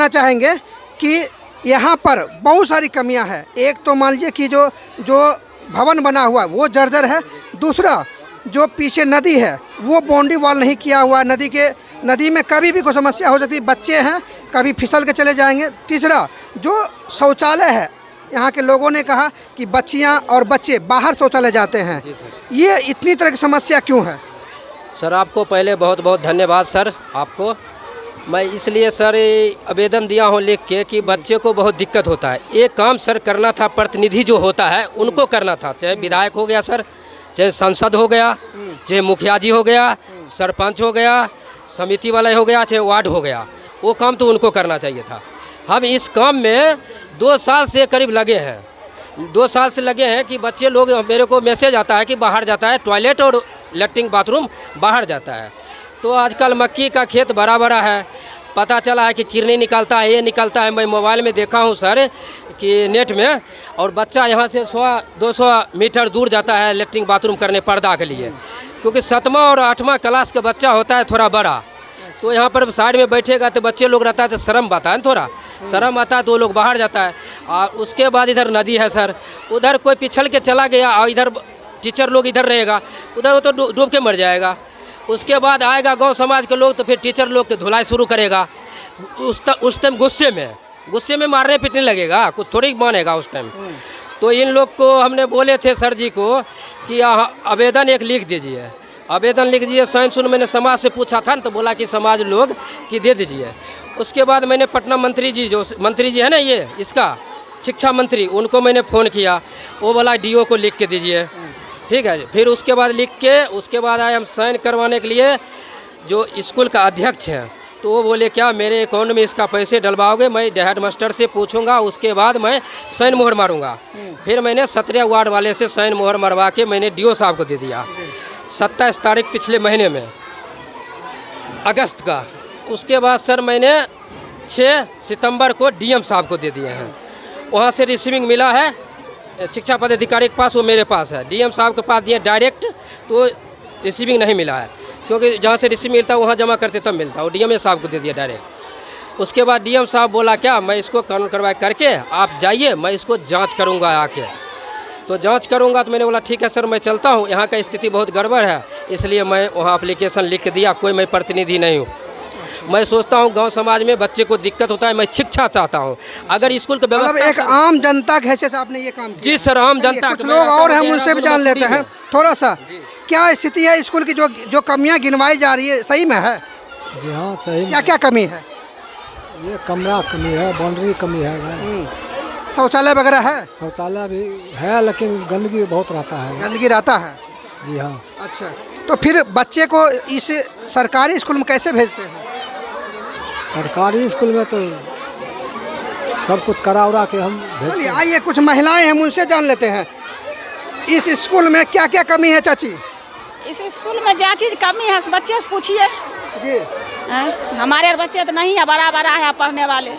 जानना चाहेंगे कि यहाँ पर बहुत सारी कमियाँ हैं। एक तो मान लीजिए कि जो भवन बना हुआ है वो जर्जर है। दूसरा, जो पीछे नदी है वो बाउंड्री वॉल नहीं किया हुआ है। नदी में कभी भी कोई समस्या हो जाती है, बच्चे हैं कभी फिसल के चले जाएंगे। तीसरा, जो शौचालय है, यहाँ के लोगों ने कहा कि बच्चियाँ और बच्चे बाहर शौचालय जाते हैं। ये इतनी तरह की समस्या क्यों है? सर आपको पहले बहुत बहुत धन्यवाद सर आपको। मैं इसलिए सर आवेदन दिया हूँ लिख के कि बच्चे को बहुत दिक्कत होता है। एक काम सर करना था, प्रतिनिधि जो होता है उनको करना था, चाहे विधायक हो गया सर, चाहे सांसद हो गया, चाहे मुखिया जी हो गया, सरपंच हो गया, समिति वाला हो गया, चाहे वार्ड हो गया, वो काम तो उनको करना चाहिए था। हम इस काम में 2 साल से करीब लगे हैं। 2 साल से लगे हैं कि बच्चे लोग, मेरे को मैसेज आता है कि बाहर जाता है, टॉयलेट और लैट्रिन बाथरूम बाहर जाता है। तो आजकल मक्की का खेत बड़ा बड़ा है, पता चला है कि किरनी निकलता है, ये निकलता है। मैं मोबाइल में देखा हूँ सर कि नेट में, और बच्चा यहाँ से 100-200 मीटर दूर जाता है लैट्रिन बाथरूम करने पर्दा के लिए, क्योंकि 7वां और 8वां क्लास का बच्चा होता है थोड़ा बड़ा। तो यहाँ पर साइड में बैठेगा तो बच्चे लोग रहता है तो शर्म आता है ना, थोड़ा शर्म आता है तो वो लोग बाहर जाता है। और उसके बाद इधर नदी है सर, उधर कोई पिछल के चला गया और इधर टीचर लोग इधर रहेगा, उधर वो तो डूब के मर जाएगा। उसके बाद आएगा गांव समाज के लोग तो फिर टीचर लोग के धुलाई शुरू करेगा। उस टाइम गुस्से में मारने पीटने लगेगा, कुछ थोड़ी मानेगा उस टाइम। तो इन लोग को हमने बोले थे सर जी को कि आवेदन एक लिख दीजिए, आवेदन लिख दीजिए। साइन सुन मैंने समाज से पूछा था न, तो बोला कि समाज लोग कि दे दीजिए। उसके बाद मैंने पटना मंत्री जी, जो मंत्री जी है ना ये इसका शिक्षा मंत्री, उनको मैंने फ़ोन किया, वो बोला डीओ को लिख के दीजिए, ठीक है। फिर उसके बाद लिख के उसके बाद आए हम साइन करवाने के लिए जो स्कूल का अध्यक्ष हैं, तो वो बोले क्या मेरे अकाउंट में इसका पैसे डलवाओगे? मैं हेड मास्टर से पूछूंगा, उसके बाद मैं साइन मोहर मारूंगा। फिर मैंने 17 वार्ड वाले से साइन मोहर मरवा के मैंने डीओ साहब को दे दिया 27 तारीख पिछले महीने में, अगस्त का। उसके बाद सर मैंने 6 सितंबर को डीएम साहब को दे दिए हैं। वहाँ से रिसीविंग मिला है शिक्षा पदाधिकारी के पास, वो मेरे पास है। डीएम साहब के पास दिए डायरेक्ट, तो रिसीविंग नहीं मिला है, क्योंकि जहाँ से रिसीव मिलता है वहाँ जमा करते तब मिलता है। वो डीएम साहब को दे दिया डायरेक्ट। उसके बाद डीएम साहब बोला क्या मैं इसको कानून कार्रवाई करके आप जाइए, मैं इसको जांच करूँगा आके। तो जांच करूँगा, तो मैंने बोला ठीक है सर मैं चलता हूँ, यहाँ का स्थिति बहुत गड़बड़ है, इसलिए मैं वहाँ एप्लीकेशन लिख के दिया। कोई मैं प्रतिनिधि नहीं हूँ। मैं सोचता हूँ गांव समाज में बच्चे को दिक्कत होता है, मैं शिक्षा चाहता हूँ। अगर स्कूल का व्यवस्था, एक आम जनता के हैसियत से आपने ये काम किया। जी सर, आम जनता। कुछ लोग और हम उनसे भी जान लेते हैं थोड़ा सा, क्या स्थिति है स्कूल की? जो कमियां गिनवाई जा रही है सही में है? जी हाँ सही। क्या क्या कमी है? ये कमरा कमी है, बाउंड्री कमी है, शौचालय वगैरह है? शौचालय भी है लेकिन गंदगी बहुत रहता है। गंदगी रहता है? जी हाँ। अच्छा, तो फिर बच्चे को इस सरकारी स्कूल में कैसे भेजते हैं? सरकारी स्कूल में तो सब कुछ करा उरा के हम भेजते हैं। आइए कुछ महिलाएं हम उनसे जान लेते हैं, इस स्कूल में क्या क्या कमी है चाची? इस स्कूल में क्या चीज़ कमी है बच्चे से पूछिए जी। हमारे बच्चे तो नहीं है, बड़ा बड़ा है पढ़ने वाले।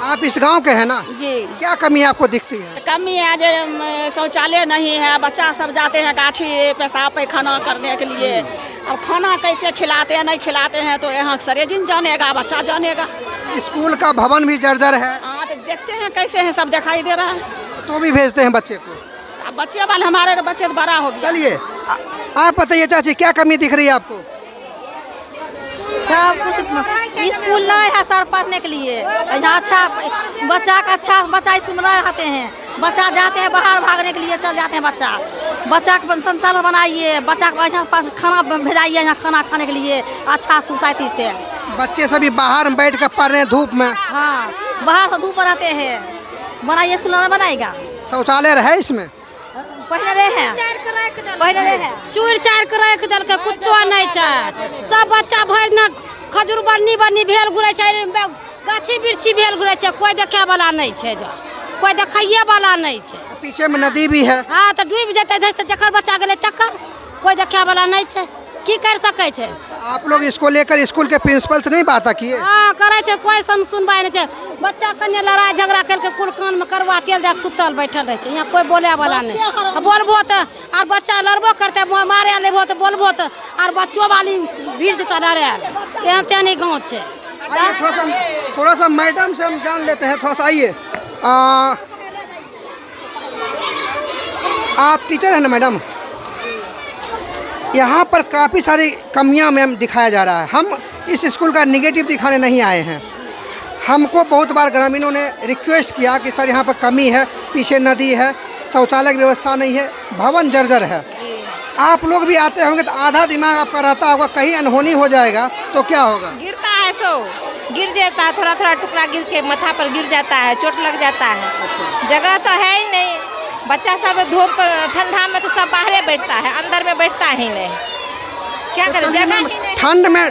आप इस गांव के हैं ना जी। क्या कमी आपको दिखती है? कमी है जो शौचालय नहीं है, बच्चा सब जाते हैं गाछी पेशाब पैखाना करने के लिए। अब खाना कैसे खिलाते हैं नहीं खिलाते हैं तो यहाँ सरेजिन जानेगा, बच्चा जानेगा। स्कूल का भवन भी जर्जर है। हाँ तो देखते हैं कैसे है, सब दिखाई दे रहा है, तो भी भेजते हैं बच्चे को। अब बच्चे वाले हमारे बच्चे तो बड़ा हो गया। चलिए आप बताइए चाची, क्या कमी दिख रही है आपको? सब कुछ स्कूल नहीं है सर पढ़ने के लिए। यहाँ अच्छा बच्चा का अच्छा बच्चा स्कूल में नहीं रहते हैं, बच्चा जाते हैं बाहर भागने के लिए, चल जाते हैं। बच्चा का संसार बनाइए, बच्चा के बढ़िया पास खाना भेजाइए यहाँ खाना खाने के लिए अच्छा सोसाइटी से। बच्चे सभी बाहर में बैठ कर पढ़ रहे हैं धूप में। हाँ बाहर से धूप रहते हैं, बनाइए स्कूल में बनाएगा। शौचालय है इसमें? पहले रहे हैं, पहले रहे हैं चूड़ चार के रख दल के कुछो नहीं छै। सब बच्चा भर न खजूर बन्नी भेल घुरे छै, गाछी बिरछी भेल घुरे छै, कोई देखे वाला नहीं छै, जो कोई देखाइए वाला नहीं छै। पीछे में नदी भी है। हाँ तो डूब जेतै जकर बच्चा गेलै तकर, कोई देखे वाला नहीं छै, की कर सकै छै। आप लोग इसको लेकर स्कूल के प्रिंसिपल से नहीं बात किए? हाँ करे छै, कोई सुनवाई नहीं छै। बच्चा कन्या लड़ाई झगड़ा करके कुल कान में करवा तेल दे सुतल बैठल रहे छै, यहाँ कोई बोले वाला नहीं। बोलबो तो और बच्चा लड़बो करते, मारे लेबो तो बोलबो तो और बच्चों वाली भीड़ जता लड़े तेहन गाँव छै। आइए थोड़ा सा मैडम से हम जान लेते हैं, थोड़ा सा आइए। आप टीचर हैं ना मैडम? यहाँ पर काफ़ी सारी कमियाँ मैम दिखाया जा रहा है। हम इस स्कूल का निगेटिव दिखाने नहीं आए हैं। हमको बहुत बार ग्रामीणों ने रिक्वेस्ट किया कि सर यहाँ पर कमी है, पीछे नदी है, शौचालय की व्यवस्था नहीं है, भवन जर्जर है। आप लोग भी आते होंगे तो आधा दिमाग आपका रहता होगा कहीं अनहोनी हो जाएगा तो क्या होगा? गिरता है, सो गिर जाता है, थोड़ा थोड़ा टुकड़ा गिर के माथा पर गिर जाता है, चोट लग जाता है। जगह तो है ही नहीं, बच्चा सब धूप ठंडा में तो सब बाहर बैठता है, अंदर में बैठता ही नहीं। क्या करें, जगह ही नहीं।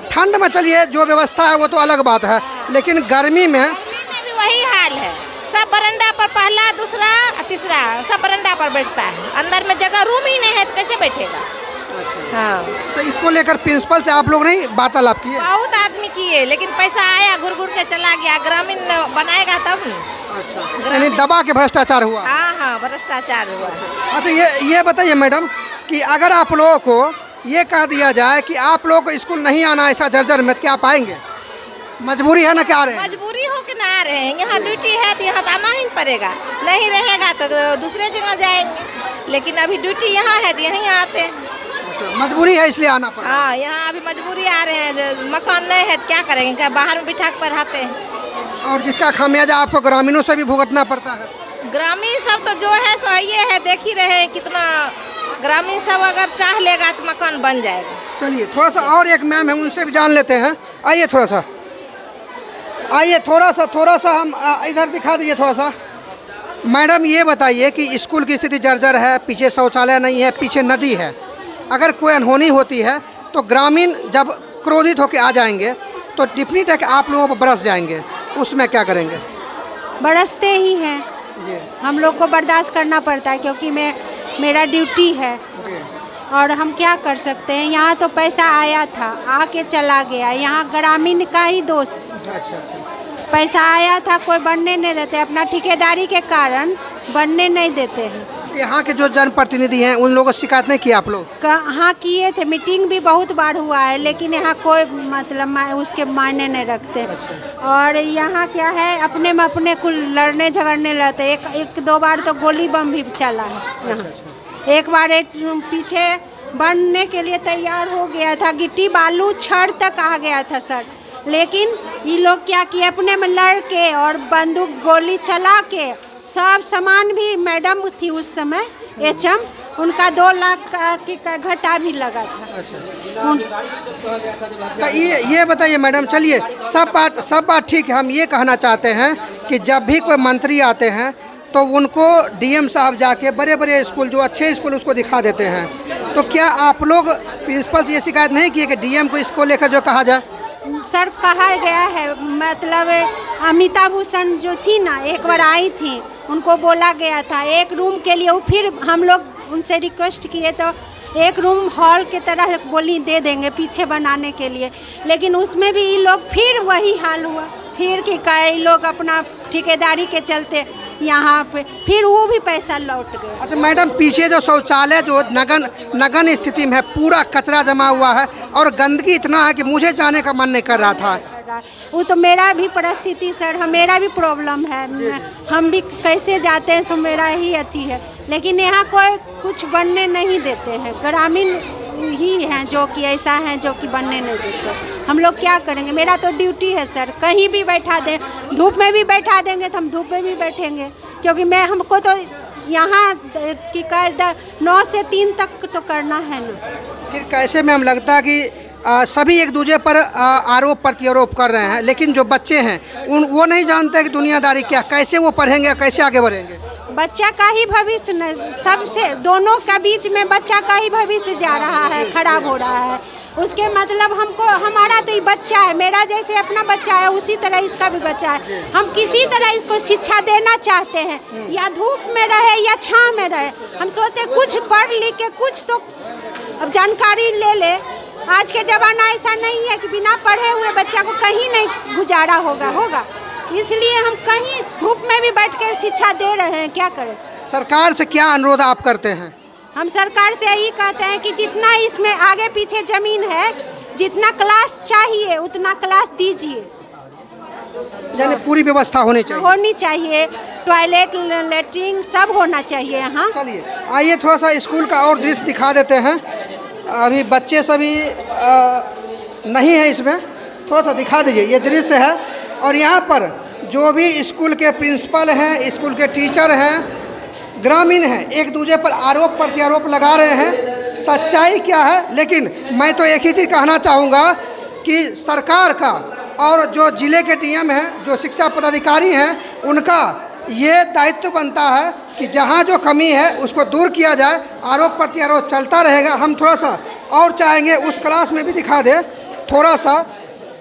ठंड में चलिए जो व्यवस्था है वो तो अलग बात है, लेकिन गर्मी में भी वही हाल है। सब बरंडा पर पहला, दूसरा, तीसरा सब बरंडा पर बैठता है, अंदर में जगह रूम ही नहीं है तो कैसे बैठेगा? हाँ, तो इसको लेकर प्रिंसिपल से आप लोग नहीं वार्तालाप किए? बहुत आदमी किए, लेकिन पैसा आया घुर घुर के चला गया। ग्रामीण बनाएगा तब नहीं। अच्छा, यानी दबा के भ्रष्टाचार हुआ? हाँ, भ्रष्टाचार हुआ। अच्छा, ये बताइए मैडम कि अगर आप लोगों को ये कह दिया जाए कि आप लोगों को स्कूल नहीं आना ऐसा जर्जर में, क्या आप आएंगे? मजबूरी है ना, क्या आ रहे हैं? मजबूरी हो के ना आ रहे हैं। यहाँ ड्यूटी है तो यहाँ तो आना ही पड़ेगा, नहीं रहेगा तो दूसरे जगह जाएंगे। लेकिन अभी ड्यूटी यहाँ है तो यहीं आते हैं। अच्छा, मजबूरी है इसलिए आना पड़ा? हाँ, यहाँ अभी मजबूरी आ रहे हैं। मकान नहीं है तो क्या करेंगे, क्या बाहर में बिठा कर पढ़ाते हैं। और जिसका खामियाजा आपको ग्रामीणों से भी भुगतना पड़ता है। ग्रामीण सब तो जो है सो ये है, देख ही रहे हैं कितना। ग्रामीण सब अगर चाह लेगा तो मकान बन जाएगा। चलिए थोड़ा सा और एक मैम है, उनसे भी जान लेते हैं। आइए थोड़ा सा हम इधर दिखा दीजिए थोड़ा सा। मैडम ये बताइए कि स्कूल की स्थिति जर्जर है, पीछे शौचालय नहीं है, पीछे नदी है। अगर कोई अनहोनी होती है तो ग्रामीण जब क्रोधित होकर आ जाएंगे तो डिफिनिट है कि आप लोगों पर बरस जाएंगे, उसमें क्या करेंगे? बरसते ही हैं जी हम लोग को, बर्दाश्त करना पड़ता है क्योंकि मेरा ड्यूटी है जी। और हम क्या कर सकते हैं। यहाँ तो पैसा आया था, आके चला गया। यहाँ ग्रामीण का ही दोस्त, अच्छा, पैसा आया था, कोई बनने नहीं देते। अपना ठेकेदारी के कारण बनने नहीं देते हैं। यहाँ के जो जनप्रतिनिधि हैं उन लोगों को शिकायत नहीं किया आप लोग? कहाँ किए थे, मीटिंग भी बहुत बार हुआ है, लेकिन यहाँ कोई मतलब उसके मायने नहीं रखते। और यहाँ क्या है, अपने में अपने को लड़ने झगड़ने लगते। एक दो बार तो गोली बम भी चला है यहाँ। एक बार एक पीछे बनने के लिए तैयार हो गया था, गिट्टी बालू छड़ तक आ गया था सर, लेकिन ये लोग क्या किए, अपने में लड़ के और बंदूक गोली चला के सब सामान भी, मैडम थी उस समय एचएम, उनका 2 लाख का घाटा भी लगा था। तो ये बताइए मैडम, चलिए सब बात ठीक है। हम ये कहना चाहते हैं कि जब भी कोई मंत्री आते हैं तो उनको डीएम साहब जाके बड़े बड़े स्कूल, जो अच्छे स्कूल उसको दिखा देते हैं। तो क्या आप लोग प्रिंसिपल से ये शिकायत नहीं किए कि डीएम को इसको लेकर जो कहा जाए? सर कहा गया है, मतलब अमिताभ भूषण जो थी ना, एक बार आई थी, उनको बोला गया था एक रूम के लिए। फिर हम लोग उनसे रिक्वेस्ट किए तो एक रूम हॉल के तरह बोली दे देंगे पीछे बनाने के लिए, लेकिन उसमें भी ये लोग फिर वही हाल हुआ। फिर कि कई लोग अपना ठेकेदारी के चलते यहाँ पे फिर वो भी पैसा लौट गए। अच्छा मैडम, पीछे जो शौचालय जो नगन स्थिति में है, पूरा कचरा जमा हुआ है और गंदगी इतना है कि मुझे जाने का मन नहीं कर रहा था। वो तो मेरा भी परिस्थिति सर, मेरा भी प्रॉब्लम है, हम भी कैसे जाते हैं, सो मेरा ही अथी है। लेकिन यहाँ कोई कुछ बनने नहीं देते हैं, ग्रामीण ही हैं जो कि ऐसा हैं जो कि बनने नहीं देते। हम लोग क्या करेंगे, मेरा तो ड्यूटी है सर, कहीं भी बैठा दें, धूप में भी बैठा देंगे तो हम धूप में भी बैठेंगे, क्योंकि हमको तो यहाँ की 9 से 3 तक तो करना है ना। फिर कैसे में हम लगता कि सभी एक दूसरे पर आरोप प्रत्यारोप कर रहे हैं, लेकिन जो बच्चे हैं वो नहीं जानते कि दुनियादारी क्या, कैसे वो पढ़ेंगे, कैसे आगे बढ़ेंगे। बच्चा का ही भविष्य सबसे, दोनों का बीच में बच्चा का ही भविष्य जा रहा है, खराब हो रहा है। उसके मतलब हमारा तो ये बच्चा है, मेरा जैसे अपना बच्चा है उसी तरह इसका भी बच्चा है। हम किसी तरह इसको शिक्षा देना चाहते हैं, या धूप में रहे या छाँव में रहे। हम सोचते कुछ पढ़ लिख के कुछ तो अब जानकारी ले ले। आज के ज़माना ऐसा नहीं है कि बिना पढ़े हुए बच्चा को कहीं नहीं गुजारा होगा। इसलिए हम कहीं धूप में भी बैठ के शिक्षा दे रहे हैं। क्या करें? सरकार से क्या अनुरोध आप करते हैं? हम सरकार से यही कहते हैं कि जितना इसमें आगे पीछे ज़मीन है, जितना क्लास चाहिए उतना क्लास दीजिए। यानी पूरी व्यवस्था होनी चाहिए। होनी चाहिए, टॉयलेट लेटरिन सब होना चाहिए यहाँ। चलिए आइए थोड़ा सा स्कूल का और दृश्य दिखा देते हैं। अभी बच्चे सभी नहीं है इसमें, थोड़ा सा दिखा दीजिए। ये दृश्य है और यहाँ पर जो भी स्कूल के प्रिंसिपल हैं, स्कूल के टीचर हैं, ग्रामीण हैं, एक दूसरे पर आरोप प्रत्यारोप लगा रहे हैं। सच्चाई क्या है? लेकिन मैं तो एक ही चीज़ कहना चाहूँगा कि सरकार का और जो जिले के डीएम हैं, जो शिक्षा पदाधिकारी हैं, उनका ये दायित्व बनता है कि जहाँ जो कमी है उसको दूर किया जाए। आरोप प्रत्यारोप चलता रहेगा। हम थोड़ा सा और चाहेंगे उस क्लास में भी दिखा दे थोड़ा सा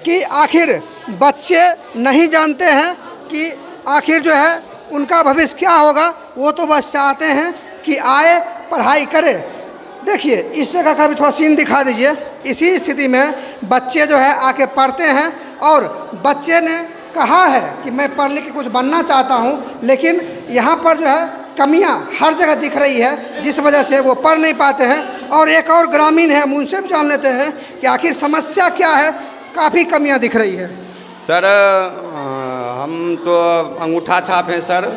कि आखिर बच्चे नहीं जानते हैं कि आखिर जो है उनका भविष्य क्या होगा। वो तो बस चाहते हैं कि आए पढ़ाई करे। देखिए इस जगह का भी थोड़ा सीन दिखा दीजिए। इसी स्थिति में बच्चे जो है आके पढ़ते हैं और बच्चे ने कहा है कि मैं पढ़ लिख के कुछ बनना चाहता हूँ, लेकिन यहाँ पर जो है कमियाँ हर जगह दिख रही है, जिस वजह से वो पढ़ नहीं पाते हैं। और एक और ग्रामीण है, हम उनसे भी जान लेते हैं कि आखिर समस्या क्या है। काफ़ी कमियाँ दिख रही है। सर हम तो अंगूठा छाप हैं सर,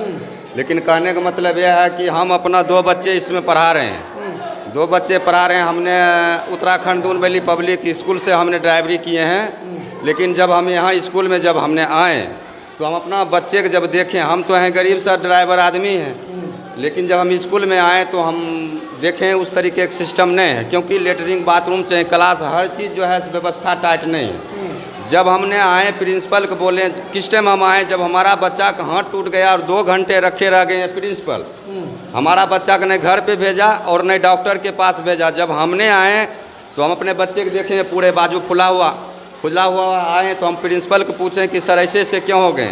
लेकिन कहने का मतलब यह है कि हम अपना 2 बच्चे इसमें पढ़ा रहे हैं। 2 बच्चे पढ़ा रहे हैं। हमने Uttarakhand Doon valley public school से हमने ड्राइवरी किए हैं, लेकिन जब हम यहाँ स्कूल में जब हमने आए तो हम अपना बच्चे के जब देखें, हम तो हैं गरीब सर ड्राइवर आदमी हैं, लेकिन जब हम स्कूल में आए तो हम देखें उस तरीके का सिस्टम नहीं है, क्योंकि लेटरिन बाथरूम चाहिए, क्लास हर चीज़ जो है व्यवस्था टाइट नहीं है। जब हमने आए प्रिंसिपल को बोले, किस टाइम हम आए जब हमारा बच्चा का हाथ टूट गया और 2 घंटे रखे रह गए हैं प्रिंसिपल। हमारा बच्चा को नहीं घर पे भेजा और नहीं डॉक्टर के पास भेजा। जब हमने आए तो हम अपने बच्चे को देखें पूरे बाजू खुला हुआ आए तो हम प्रिंसिपल को पूछें कि सर ऐसे क्यों हो गए,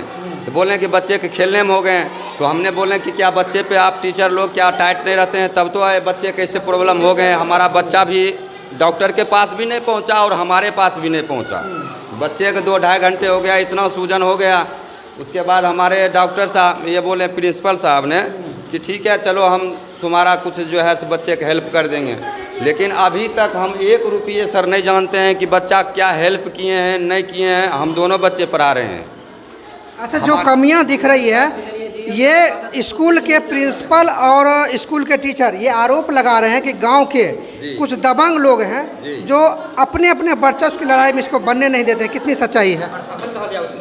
तो बोलें कि बच्चे के खेलने में हो गए। तो हमने बोले कि क्या बच्चे पे आप टीचर लोग क्या टाइट नहीं रहते हैं, तब तो आए बच्चे कैसे प्रॉब्लम हो गए। हमारा बच्चा भी डॉक्टर के पास भी नहीं पहुंचा और हमारे पास भी नहीं पहुंचा। बच्चे के 2-2.5 घंटे हो गया, इतना सूजन हो गया। उसके बाद हमारे डॉक्टर साहब ये बोले प्रिंसिपल साहब ने कि ठीक है चलो हम तुम्हारा कुछ जो है बच्चे का हेल्प कर देंगे, लेकिन अभी तक हम 1 रुपये सर नहीं जानते हैं कि बच्चा क्या हेल्प किए हैं नहीं किए हैं। हम दोनों बच्चे पढ़ा रहे हैं। अच्छा, जो कमियां दिख रही है, ये स्कूल के प्रिंसिपल और स्कूल के टीचर ये आरोप लगा रहे हैं कि गांव के कुछ दबंग लोग हैं जो अपने अपने वर्चस्व की लड़ाई में इसको बनने नहीं देते। कितनी सच्चाई है?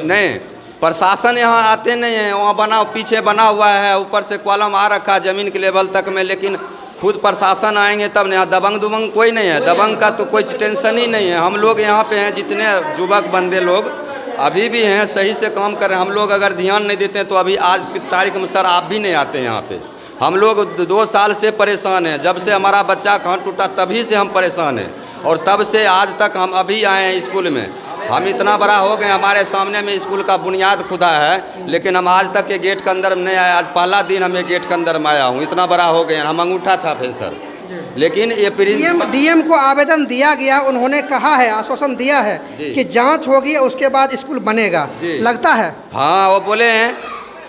नहीं, प्रशासन यहाँ आते नहीं है। वहाँ पीछे बना हुआ है, ऊपर से कॉलम आ रखा ज़मीन के लेवल तक में, लेकिन खुद प्रशासन आएंगे तब नहीं। दबंग दुबंग कोई नहीं है, दबंग का तो कोई टेंशन ही नहीं है। हम लोग यहाँ पे हैं, जितने युवक बंदे लोग अभी भी हैं, सही से काम कर रहे हैं। हम लोग अगर ध्यान नहीं देते हैं तो अभी आज की तारीख में सर आप भी नहीं आते यहाँ पे। हम लोग 2 साल से परेशान हैं। जब से हमारा बच्चा कान टूटा तभी से हम परेशान हैं, और तब से आज तक हम अभी आए हैं स्कूल में। हम इतना बड़ा हो गए, हमारे सामने में स्कूल का बुनियाद खुदा है, लेकिन हम आज तक ये गेट के अंदर नहीं आए। आज पहला दिन हम ये गेट के अंदर में आया हूँ। इतना बड़ा हो गए, हम अंगूठा छापे सर। लेकिन ये डीएम को आवेदन दिया गया, उन्होंने कहा है, आश्वासन दिया है कि जांच होगी उसके बाद स्कूल बनेगा, लगता है। हाँ, वो बोले हैं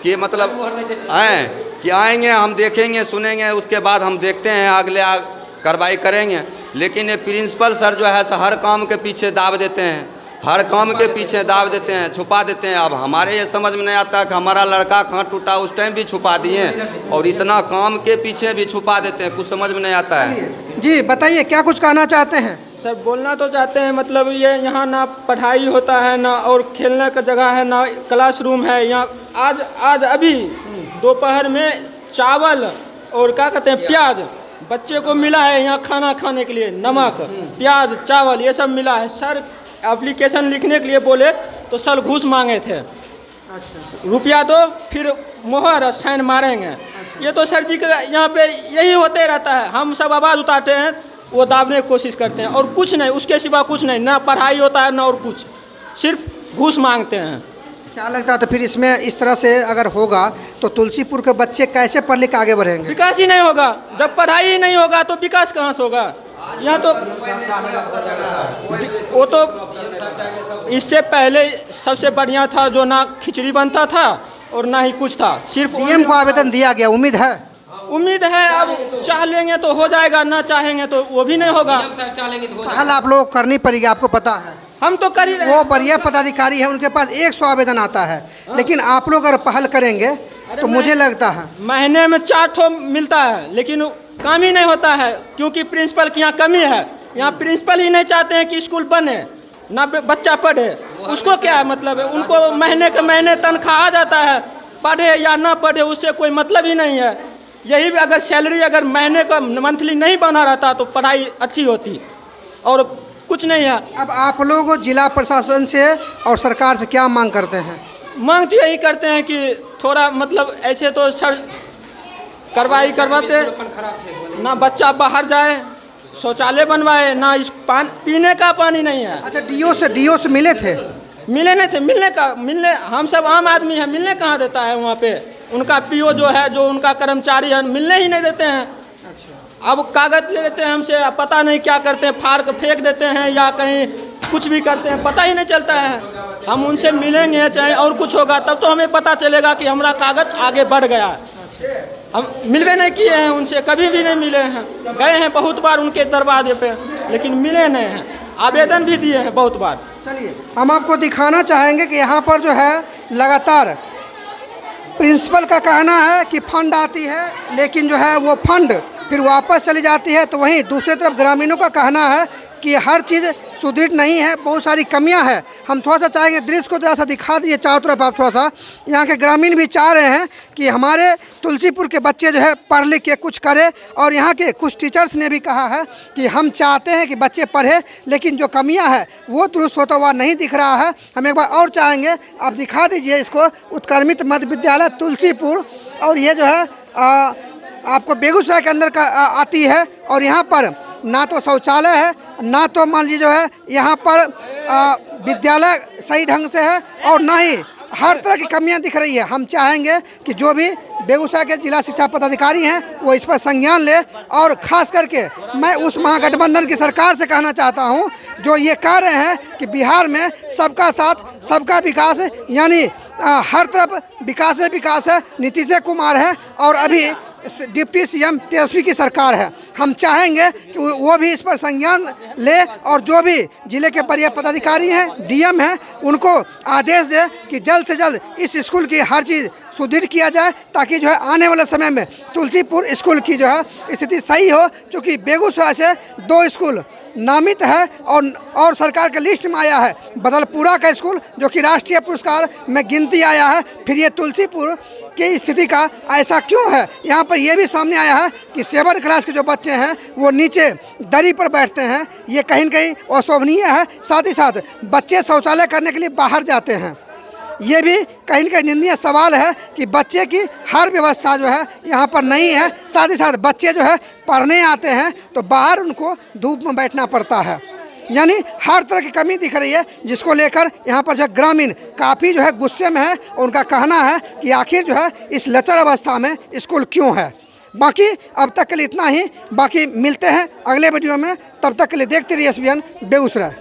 कि मतलब आए कि आएंगे, हम देखेंगे सुनेंगे, उसके बाद हम देखते हैं अगले कार्रवाई करेंगे। लेकिन ये प्रिंसिपल सर जो है हर काम के पीछे दाव देते हैं, हर काम के पीछे दाव देते हैं, छुपा देते हैं। अब हमारे ये समझ में नहीं आता कि हमारा लड़का कहाँ टूटा उस टाइम भी छुपा दिए, और इतना काम के पीछे भी छुपा देते हैं, कुछ समझ में नहीं आता है। जी बताइए, क्या कुछ कहना चाहते हैं? सर बोलना तो चाहते हैं, मतलब ये यहाँ ना पढ़ाई होता है ना और खेलने का जगह है ना क्लासरूम है। यहाँ आज अभी दोपहर में चावल और क्या कहते हैं प्याज बच्चे को मिला है। यहाँ खाना खाने के लिए नमक प्याज चावल ये सब मिला है। सर एप्लीकेशन लिखने के लिए बोले तो सर घूस मांगे थे। अच्छा, रुपया दो फिर मोहर साइन मारेंगे। अच्छा। ये तो सर जी का यहाँ पे यही होते रहता है। हम सब आवाज़ उठाते हैं, वो दाबने की कोशिश करते हैं और कुछ नहीं, उसके सिवा कुछ नहीं, ना पढ़ाई होता है ना और कुछ, सिर्फ घूस मांगते हैं। क्या लगता है तो फिर इसमें इस तरह से अगर होगा तो तुलसीपुर के बच्चे कैसे पढ़ लिख आगे बढ़ेंगे? विकास ही नहीं होगा। जब पढ़ाई ही नहीं होगा तो विकास कहाँ से होगा? यहाँ तो वो तो इससे पहले सबसे बढ़िया था, जो ना खिचड़ी बनता था और ना ही कुछ था। सिर्फ डीएम को आवेदन दिया गया, उम्मीद है अब चाह लेंगे तो हो जाएगा, ना चाहेंगे तो वो भी नहीं होगा। पहल आप लोग करनी पड़ेगी, आपको पता है। हम तो कर ही रहे वो वरीय पदाधिकारी है, उनके पास 100 आवेदन आता है, लेकिन आप लोग अगर पहल करेंगे तो मुझे लगता है महीने में 4 ठो मिलता है, लेकिन काम ही नहीं होता है, क्योंकि प्रिंसिपल की यहाँ कमी है। यहाँ प्रिंसिपल ही नहीं चाहते हैं कि स्कूल बने, ना बच्चा पढ़े। उसको क्या मतलब है, उनको महीने के महीने तनख्वाह आ जाता है, पढ़े या ना पढ़े उससे कोई मतलब ही नहीं है। यही भी अगर सैलरी अगर महीने का मंथली नहीं बना रहता तो पढ़ाई अच्छी होती, और कुछ नहीं है। अब आप लोग जिला प्रशासन से और सरकार से क्या मांग करते हैं? मांग तो यही करते हैं कि थोड़ा मतलब ऐसे तो सर कार्रवाई करवाते, ना बच्चा बाहर जाए, शौचालय बनवाए, ना इस पीने का पानी नहीं है। अच्छा, डीओ से मिले थे? मिले नहीं थे, मिलने हम सब आम आदमी हैं, मिलने कहाँ देता है वहाँ पे। उनका पीओ जो है, जो उनका कर्मचारी है, मिलने ही नहीं देते हैं। अब कागज ले लेते हैं हमसे, पता नहीं क्या करते हैं, फाड़ के फेंक देते हैं या कहीं कुछ भी करते हैं, पता ही नहीं चलता है। हम उनसे मिलेंगे चाहे और कुछ होगा तब तो हमें पता चलेगा कि हमारा कागज आगे बढ़ गया। हम मिलवे नहीं किए हैं उनसे, कभी भी नहीं मिले हैं। गए हैं बहुत बार उनके दरवाजे पे, लेकिन मिले नहीं हैं। आवेदन भी दिए हैं बहुत बार। चलिए, हम आपको दिखाना चाहेंगे कि यहाँ पर जो है लगातार प्रिंसिपल का कहना है कि फंड आती है, लेकिन जो है वो फंड फिर वापस चली जाती है। तो वहीं दूसरी तरफ ग्रामीणों का कहना है कि हर चीज़ सुदृढ़ नहीं है, बहुत सारी कमियां हैं। हम थोड़ा सा चाहेंगे दृश्य को थोड़ा सा दिखा दीजिए चारों तरफ आप थोड़ा सा। यहाँ के ग्रामीण भी चाह रहे हैं कि हमारे तुलसीपुर के बच्चे जो है पढ़ लिख के कुछ करें, और यहाँ के कुछ टीचर्स ने भी कहा है कि हम चाहते हैं कि बच्चे पढ़े, लेकिन जो कमियाँ हैं वो दुरुस्त होता हुआ नहीं दिख रहा है। हम एक बार और चाहेंगे, आप दिखा दीजिए इसको, उत्क्रमित मध्य विद्यालय तुलसीपुर, और ये जो है आपको बेगूसराय के अंदर का आती है। और यहाँ पर ना तो शौचालय है, ना तो मान लीजिए जो है यहाँ पर विद्यालय सही ढंग से है, और ना ही हर तरह की कमियां दिख रही है। हम चाहेंगे कि जो भी बेगूसराय के जिला शिक्षा पदाधिकारी हैं वो इस पर संज्ञान ले, और ख़ास करके मैं उस महागठबंधन की सरकार से कहना चाहता हूं जो ये कह रहे हैं कि बिहार में सबका साथ सबका विकास, यानी हर तरफ विकास है, नीतीश कुमार है, और अभी डिप्टी सीएम तेजस्वी की सरकार है। हम चाहेंगे कि वो भी इस पर संज्ञान ले, और जो भी जिले के वरीय पदाधिकारी हैं, डीएम हैं, उनको आदेश दे कि जल्द से जल्द इस स्कूल की हर चीज़ सुदृढ़ किया जाए, ताकि जो है आने वाले समय में तुलसीपुर स्कूल की जो है स्थिति सही हो। क्योंकि बेगूसराय से 2 स्कूल नामित है, और सरकार के लिस्ट में आया है बदलपुरा का स्कूल, जो कि राष्ट्रीय पुरस्कार में गिनती आया है। फिर ये तुलसीपुर की स्थिति का ऐसा क्यों है? यहाँ पर यह भी सामने आया है कि 7 क्लास के जो बच्चे हैं वो नीचे दरी पर बैठते हैं, ये कहीं न कहीं अशोभनीय है। साथ ही साथ बच्चे शौचालय करने के लिए बाहर जाते हैं, ये भी कहीं न कहीं निंदनीय सवाल है कि बच्चे की हर व्यवस्था जो है यहाँ पर नहीं है। साथ ही साथ बच्चे जो है पढ़ने आते हैं तो बाहर उनको धूप में बैठना पड़ता है, यानी हर तरह की कमी दिख रही है, जिसको लेकर यहाँ पर जो है ग्रामीण काफ़ी जो है गुस्से में है। उनका कहना है कि आखिर जो है इस लचर अवस्था में स्कूल क्यों है। बाकी अब तक के लिए इतना ही, बाकी मिलते हैं अगले वीडियो में, तब तक के लिए देखते रहिए SBN बेगूसराय।